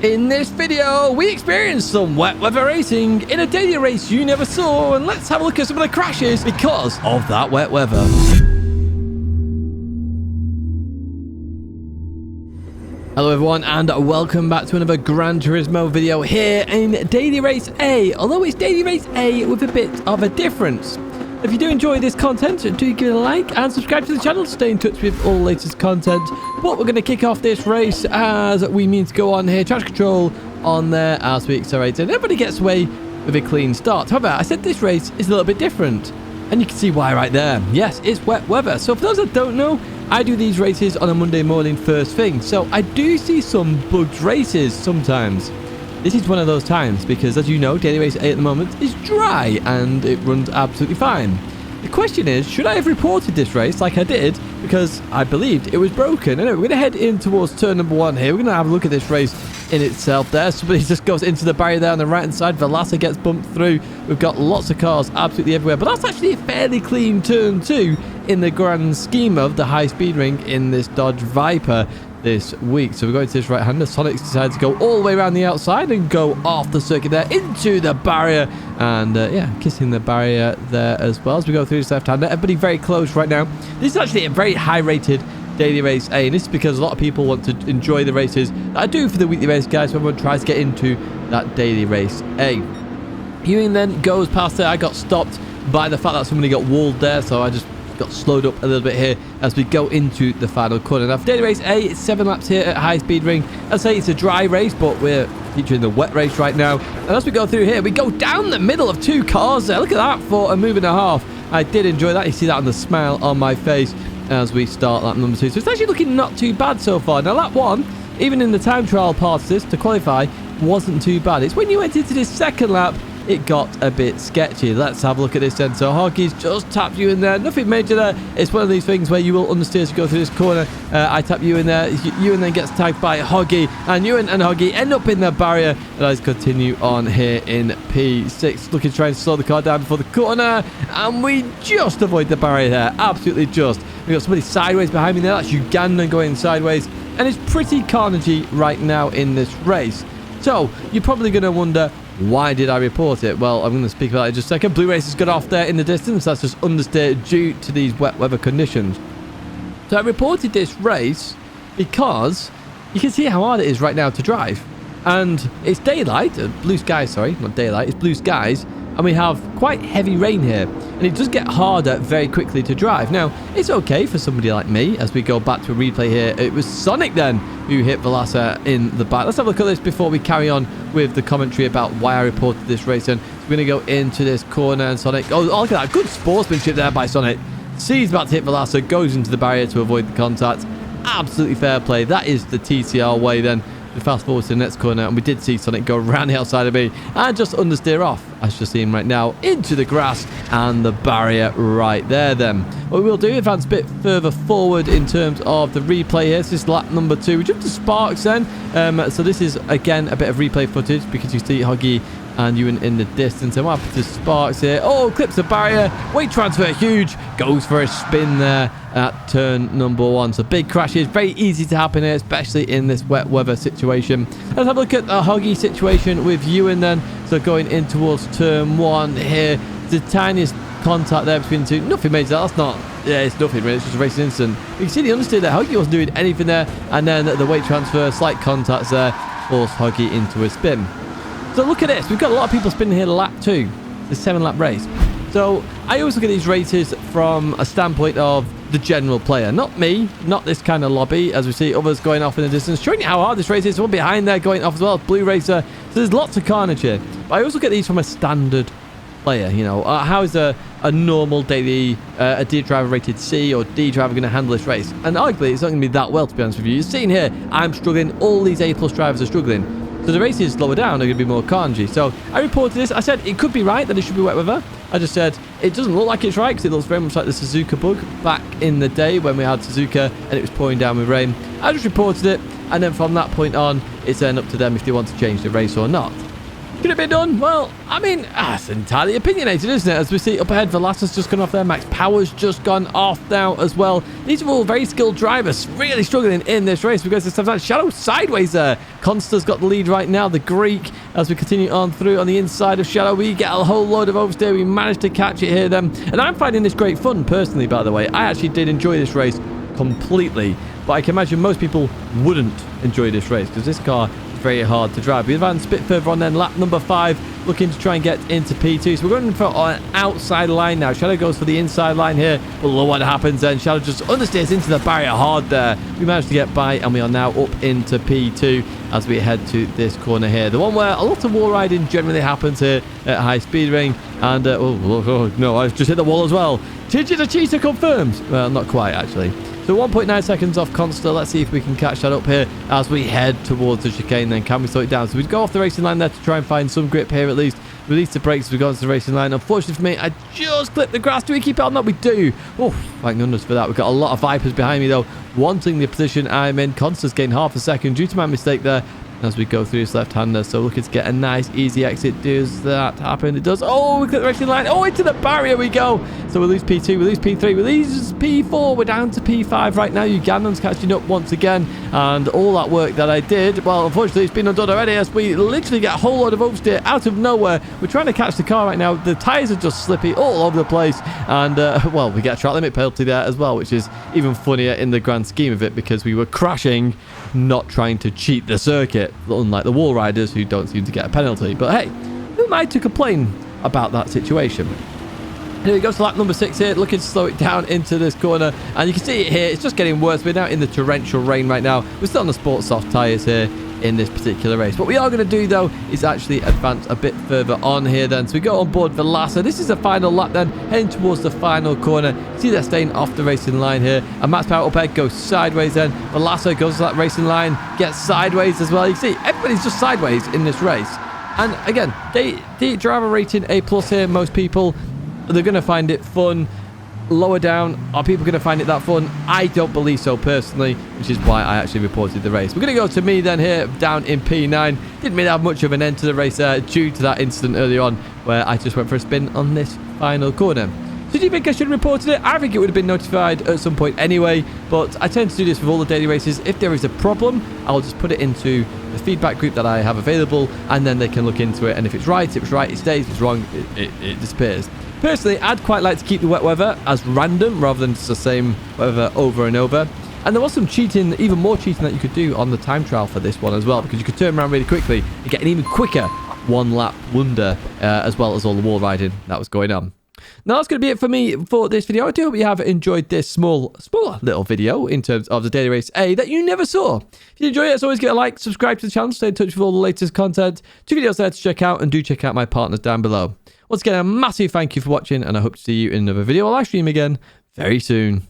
In this video, we experienced some wet weather racing in a daily race you never saw, and let's have a look at some of the crashes because of that wet weather. Hello everyone and welcome back to another Gran Turismo video here in Daily Race A, although it's Daily Race A with a bit of a difference. If you do enjoy this content, do give it a like and subscribe to the channel to stay in touch with all the latest content. But we're going to kick off this race as we mean to go on here. Traction control on there as we accelerate, and everybody gets away with a clean start. However, I said this race is a little bit different, and you can see why right there. Yes, it's wet weather. So for those that don't know, I do these races on a Monday morning first thing. So I do see some bugged races sometimes. This is one of those times because, as you know, Daily Race A at the moment is dry and it runs absolutely fine. The question is, should I have reported this race like I did because I believed it was broken? Anyway, we're going to head in towards turn number 1 here. We're going to have a look at this race in itself there. Somebody just goes into the barrier there on the right-hand side. Velasa gets bumped through. We've got lots of cars absolutely everywhere. But that's actually a fairly clean turn 2 in the grand scheme of the high-speed ring in this Dodge Viper this week. So we're going to this right-hander. Sonic's decided to go all the way around the outside and go off the circuit there into the barrier, and yeah, kissing the barrier there as well as we go through this left-hander. Everybody very close right now. This is actually a very high-rated Daily Race A, and this is because a lot of people want to enjoy the races that I do for the weekly race guys, so everyone tries to get into that Daily Race A. Ewing then goes past there. I got stopped by the fact that somebody got walled there, so I just got slowed up a little bit here as we go into the final corner. Now for Daily Race A, it's 7 laps here at high speed ring. I'd say it's a dry race, but we're featuring the wet race right now. And as we go through here, we go down the middle of 2 cars there. Look at that for a move and a half. I did enjoy that. You see that on the smile on my face as we start lap number 2. So it's actually looking not too bad so far. Now lap 1, even in the time trial part of this to qualify, wasn't too bad. It's when you went into this second lap it got a bit sketchy. Let's have a look at this then. So Hoggy's just tapped you in there. Nothing major there. It's one of these things where you will understeer as you go through this corner. I tap you in there. Ewan then gets tagged by Hoggy, and Ewan and Hoggy end up in the barrier. And let's continue on here in P6. Looking to try and slow the car down before the corner, and we just avoid the barrier there. Absolutely just. We've got somebody sideways behind me there. That's Ugandan going sideways, and it's pretty carnagey right now in this race. So you're probably going to wonder, why did I report it? Well, I'm going to speak about it in just a second. Blue Race has got off there in the distance. That's just understeer due to these wet weather conditions. So I reported this race because you can see how hard it is right now to drive. And it's daylight, blue skies, sorry, not daylight, it's blue skies. And we have quite heavy rain here. And it does get harder very quickly to drive. Now, it's okay for somebody like me as we go back to a replay here. It was Sonic then who hit Velasa in the back. Let's have a look at this before we carry on with the commentary about why I reported this race. And we're going to go into this corner, and Sonic, oh, look at that, good sportsmanship there by Sonic. Sees about to hit Velasa, goes into the barrier to avoid the contact. Absolutely fair play. That is the TCR way then. We fast forward to the next corner, and we did see Sonic go around the outside of me and just understeer off, as you're seeing right now, into the grass and the barrier right there then. What we will do, advance a bit further forward in terms of the replay here. This is lap number 2. We jump to Sparks then. So this is, again, a bit of replay footage because you see Huggy and Ewan in the distance. And what happened to Sparks here? Oh, clips the barrier. Weight transfer huge. Goes for a spin there at turn number 1. So big crashes. Very easy to happen here, especially in this wet weather situation. Let's have a look at the Huggy situation with Ewan then. So going in towards turn 1 here. The tiniest contact there between the two. Nothing major. That's not... Yeah, it's nothing really. It's just a racing incident. You can see the understeer there. Huggy wasn't doing anything there. And then the weight transfer, slight contacts there, forced Huggy into a spin. So look at this. We've got a lot of people spinning here lap 2. It's a 7-lap race. So I always look at these races from a standpoint of the general player. Not me. Not this kind of lobby. As we see others going off in the distance. Showing you how hard this race is. One behind there going off as well. Blue Racer. So there's lots of carnage here. But I always look at these from a standard player. You know, how is a normal daily a D driver rated C or D driver going to handle this race? And arguably it's not going to be that well, to be honest with you. You're seeing here, I'm struggling. All these A+ drivers are struggling. So the races lower down are going to be more carnagey. So I reported this. I said it could be right that it should be wet weather. I just said it doesn't look like it's right because it looks very much like the Suzuka bug back in the day when we had Suzuka and it was pouring down with rain. I just reported it, and then from that point on, it's then up to them if they want to change the race or not. Could it be done? Well, I mean, it's entirely opinionated, isn't it? As we see up ahead, Velasquez just gone off there. Max Power's just gone off now as well. These are all very skilled drivers, really struggling in this race because this time Shadow sideways there. Consta's got the lead right now, the Greek. As we continue on through on the inside of Shadow, we get a whole load of oversteer. We managed to catch it here then. And I'm finding this great fun, personally, by the way. I actually did enjoy this race completely. But I can imagine most people wouldn't enjoy this race because this car very hard to drive. We advanced a bit further on then, lap number 5, looking to try and get into P2. So we're going for an outside line now. Shadow goes for the inside line here, but look what happens then. Shadow just understeers into the barrier hard there. We managed to get by, and we are now up into P2 as we head to this corner here. The one where a lot of wall riding generally happens here at high speed ring. And, oh, no, I've just hit the wall as well. Tidgney the cheater confirmed. Well, not quite, actually. So 1.9 seconds off Consta. Let's see if we can catch that up here as we head towards the chicane. Then can we slow it down? So we'd go off the racing line there to try and find some grip here at least. Release the brakes as we go onto the racing line. Unfortunately for me, I just clipped the grass. Do we keep it on? No, we do. Oh, thank goodness for that. We've got a lot of Vipers behind me though, wanting the position I'm in. Consta's gained half a second due to my mistake there as we go through this left-hander. So looking to get a nice easy exit. Does that happen? It does. Oh, we clip the racing line. Oh, into the barrier we go. So we lose P2, we lose P3, we lose P4. We're down to P5 right now. Ugandan's catching up once again. And all that work that I did, well, unfortunately, it's been undone already as we literally get a whole load of oversteer out of nowhere. We're trying to catch the car right now. The tyres are just slippy all over the place. And, well, we get a track limit penalty there as well, which is even funnier in the grand scheme of it because we were crashing, not trying to cheat the circuit, unlike the wall riders who don't seem to get a penalty. But hey, who am I to complain about that situation? Here we go to lap number 6 here, looking to slow it down into this corner. And you can see it here, it's just getting worse. We're now in the torrential rain right now. We're still on the sport soft tyres here in this particular race. What we are going to do, though, is actually advance a bit further on here then. So we go on board Velasquez. This is the final lap then, heading towards the final corner. See, they're staying off the racing line here. And Max Power up ahead goes sideways then. Velasquez goes to that racing line, gets sideways as well. You see, everybody's just sideways in this race. And again, the driver rating A+ here, most people, they're going to find it fun. Lower down, are people going to find it that fun? I don't believe so personally, which is why I actually reported the race. We're going to go to me then here, down in P9. Didn't really have much of an end to the race there due to that incident early on where I just went for a spin on this final corner. So do you think I should have reported it? I think it would have been notified at some point anyway, but I tend to do this with all the daily races. If there is a problem, I'll just put it into the feedback group that I have available, and then they can look into it. And if it's right, it stays. If it's wrong, it disappears. Personally, I'd quite like to keep the wet weather as random rather than just the same weather over and over. And there was some cheating, even more cheating that you could do on the time trial for this one as well, because you could turn around really quickly and get an even quicker one-lap wonder, as well as all the wall riding that was going on. Now, that's going to be it for me for this video. I do hope you have enjoyed this small little video in terms of the Daily Race A that you never saw. If you enjoy it, as always, get a like, subscribe to the channel, stay in touch with all the latest content. 2 videos there to check out, and do check out my partners down below. Once again, a massive thank you for watching, and I hope to see you in another video or live stream again very soon.